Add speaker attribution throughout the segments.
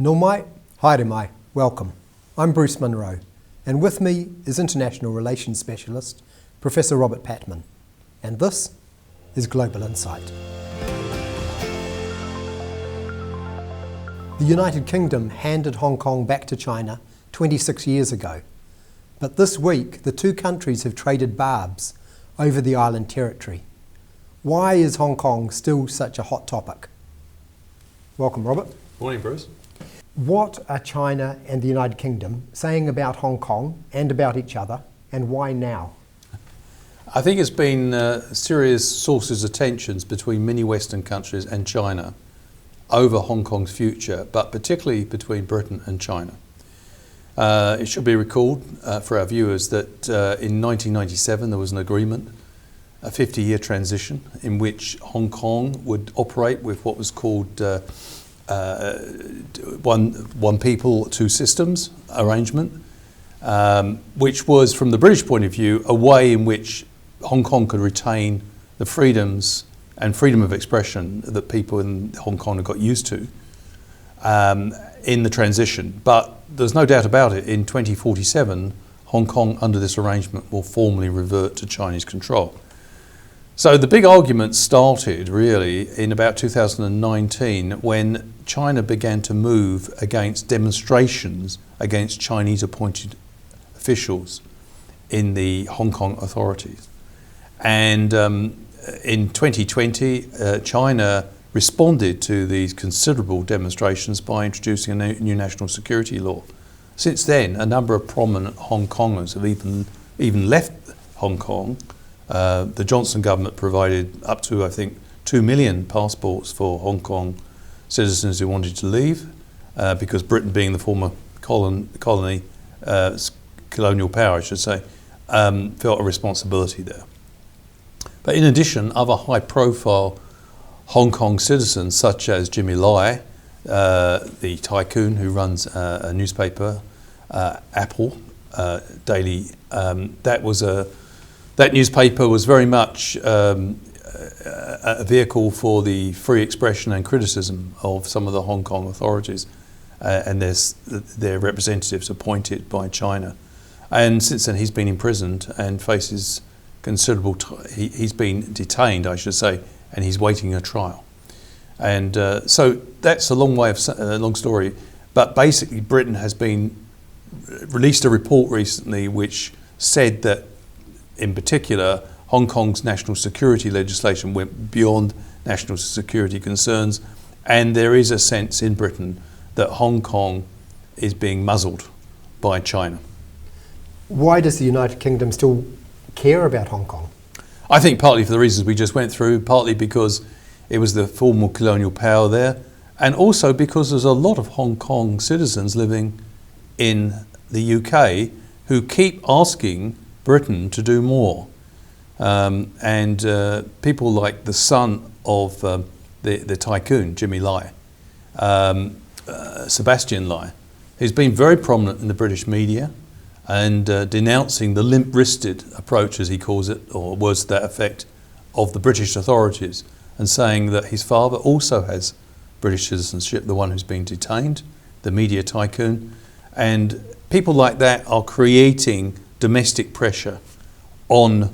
Speaker 1: Nō mai, haere mai, welcome. I'm Bruce Munro, and with me is International Relations Specialist, Professor Robert Patman. And this is Global Insight. The United Kingdom handed Hong Kong back to China 26 years ago. But this week, the two countries have traded barbs over the island territory. Why is Hong Kong still such a hot topic? Welcome, Robert.
Speaker 2: Morning, Bruce.
Speaker 1: What are China and the United Kingdom saying about Hong Kong and about each other, and why now?
Speaker 2: I think it's been serious sources of tensions between many Western countries and China over Hong Kong's future, but particularly between Britain and China. It should be recalled for our viewers that in 1997 there was an agreement, a 50-year transition, in which Hong Kong would operate with what was called one people, two systems arrangement, which was, from the British point of view, a way in which Hong Kong could retain the freedoms and freedom of expression that people in Hong Kong had got used to in the transition. But there's no doubt about it, in 2047, Hong Kong, under this arrangement, will formally revert to Chinese control. So the big argument started really in about 2019 when China began to move against demonstrations against Chinese appointed officials in the Hong Kong authorities. And in 2020, China responded to these considerable demonstrations by introducing a new national security law. Since then, a number of prominent Hong Kongers have even left Hong Kong. The Johnson government provided up to, I think, 2 million passports for Hong Kong citizens who wanted to leave, because Britain, being the former colonial power, I should say, felt a responsibility there. But in addition, other high-profile Hong Kong citizens, such as Jimmy Lai, the tycoon who runs a newspaper, Apple Daily, that newspaper was very much a vehicle for the free expression and criticism of some of the Hong Kong authorities and their representatives appointed by China. And since then he's been imprisoned and faces considerable, he's been detained, I should say, and he's waiting a trial. And so that's a long story, but basically Britain has released a report recently which said that, in particular, Hong Kong's national security legislation went beyond national security concerns, and there is a sense in Britain that Hong Kong is being muzzled by China.
Speaker 1: Why does the United Kingdom still care about Hong Kong?
Speaker 2: I think partly for the reasons we just went through, partly because it was the former colonial power there, and also because there's a lot of Hong Kong citizens living in the UK who keep asking Britain to do more. And people like the son of the tycoon, Jimmy Lai, Sebastian Lai, he's been very prominent in the British media and denouncing the limp-wristed approach, as he calls it, or words to that effect, of the British authorities, and saying that his father also has British citizenship, the one who's been detained, the media tycoon. And people like that are creating domestic pressure on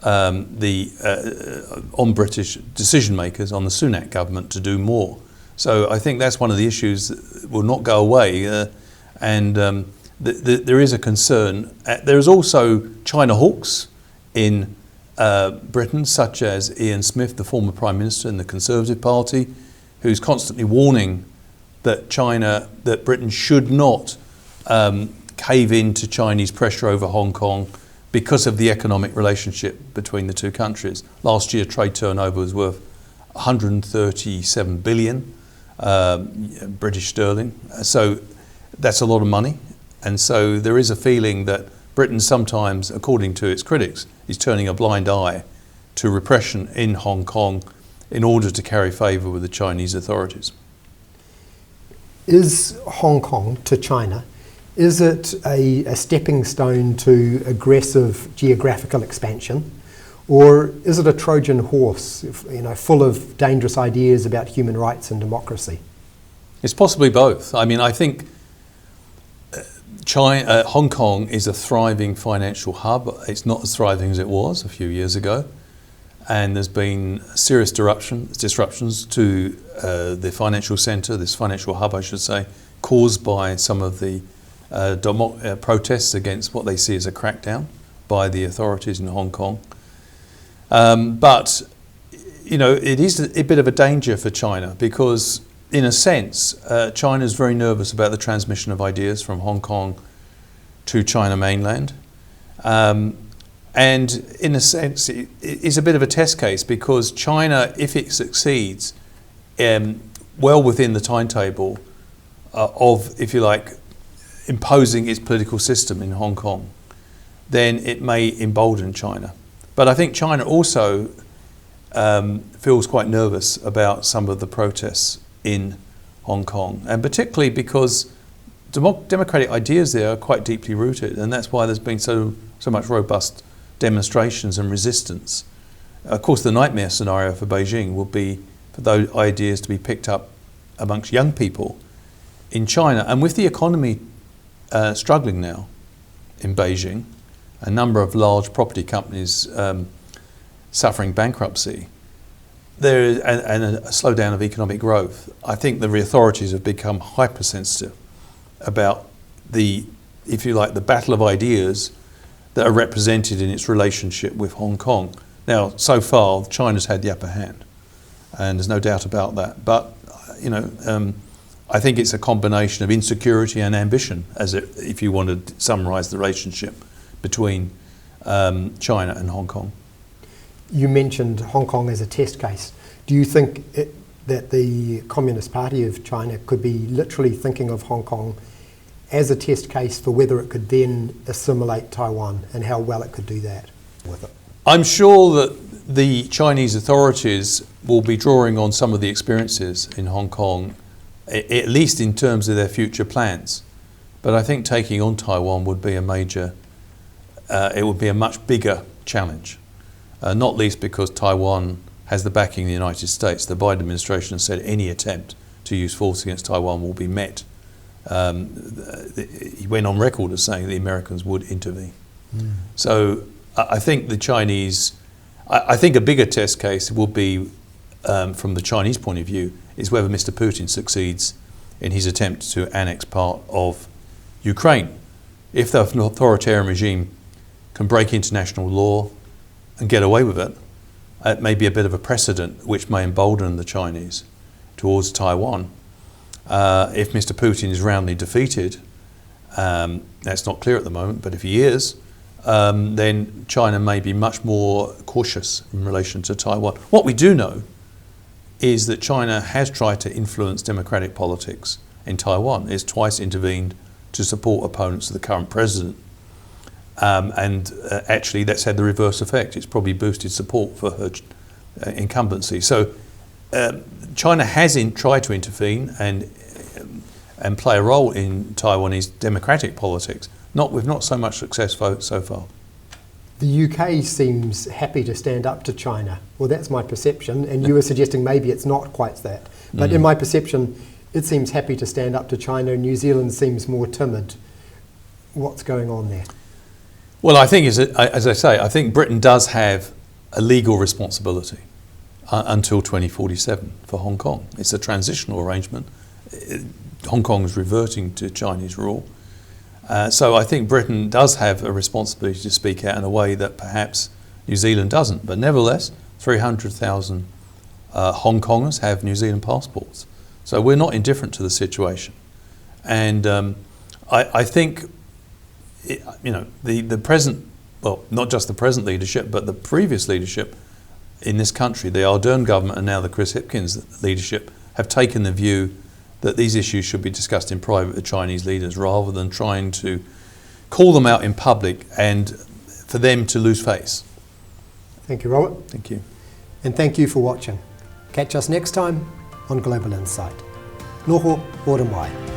Speaker 2: on British decision makers, on the Sunak government, to do more. So I think that's one of the issues that will not go away, there is a concern. There's also China hawks in Britain, such as Ian Smith, the former Prime Minister in the Conservative Party, who's constantly warning that Britain should not cave into Chinese pressure over Hong Kong because of the economic relationship between the two countries. Last year, trade turnover was worth 137 billion British sterling. So that's a lot of money. And so there is a feeling that Britain sometimes, according to its critics, is turning a blind eye to repression in Hong Kong in order to carry favour with the Chinese authorities.
Speaker 1: Is Hong Kong to China, is it a stepping stone to aggressive geographical expansion, or is it a Trojan horse, full of dangerous ideas about human rights and democracy?
Speaker 2: It's possibly both. I mean, I think Hong Kong is a thriving financial hub. It's not as thriving as it was a few years ago. And there's been serious disruptions to the financial centre, this financial hub, I should say, caused by some of the protests against what they see as a crackdown by the authorities in Hong Kong. But, you know, it is a bit of a danger for China because, in a sense, China's very nervous about the transmission of ideas from Hong Kong to China mainland. And in a sense, it is a bit of a test case because China, if it succeeds well within the timetable of, if you like, imposing its political system in Hong Kong, then it may embolden China. But I think China also feels quite nervous about some of the protests in Hong Kong, and particularly because democratic ideas there are quite deeply rooted, and that's why there's been so much robust demonstrations and resistance. Of course, the nightmare scenario for Beijing would be for those ideas to be picked up amongst young people in China. And with the economy struggling now in Beijing, a number of large property companies suffering bankruptcy, there is, and a slowdown of economic growth, I think the authorities have become hypersensitive about the, if you like, the battle of ideas that are represented in its relationship with Hong Kong. Now, so far, China's had the upper hand, and there's no doubt about that. But, you know, I think it's a combination of insecurity and ambition, if you want to summarise the relationship between China and Hong Kong.
Speaker 1: You mentioned Hong Kong as a test case. Do you think that the Communist Party of China could be literally thinking of Hong Kong as a test case for whether it could then assimilate Taiwan and how well it could do that with it?
Speaker 2: I'm sure that the Chinese authorities will be drawing on some of the experiences in Hong Kong, at least in terms of their future plans. But I think taking on Taiwan would be it would be a much bigger challenge, not least because Taiwan has the backing of the United States. The Biden administration said any attempt to use force against Taiwan will be met. He went on record as saying the Americans would intervene. So I think the Chinese, I think a bigger test case will be, from the Chinese point of view, is whether Mr. Putin succeeds in his attempt to annex part of Ukraine. If the authoritarian regime can break international law and get away with it, it may be a bit of a precedent which may embolden the Chinese towards Taiwan. If Mr. Putin is roundly defeated, that's not clear at the moment, but if he is, then China may be much more cautious in relation to Taiwan. What we do know is that China has tried to influence democratic politics in Taiwan. It's twice intervened to support opponents of the current president. Actually, that's had the reverse effect. It's probably boosted support for her incumbency. So China has tried to intervene and play a role in Taiwanese democratic politics, with not so much success so far.
Speaker 1: The UK seems happy to stand up to China. Well, that's my perception, and you were suggesting maybe it's not quite that. But in my perception, it seems happy to stand up to China, and New Zealand seems more timid. What's going on there?
Speaker 2: Well, I think, as I say, I think Britain does have a legal responsibility until 2047 for Hong Kong. It's a transitional arrangement. Hong Kong is reverting to Chinese rule. So I think Britain does have a responsibility to speak out in a way that perhaps New Zealand doesn't. But nevertheless, 300,000 Hong Kongers have New Zealand passports. So we're not indifferent to the situation. And I think, the present, well, not just the present leadership, but the previous leadership in this country, the Ardern government and now the Chris Hipkins leadership, have taken the view that these issues should be discussed in private with Chinese leaders rather than trying to call them out in public and for them to lose face.
Speaker 1: Thank you, Robert.
Speaker 2: Thank you.
Speaker 1: And thank you for watching. Catch us next time on Global Insight. Noho, ora mai.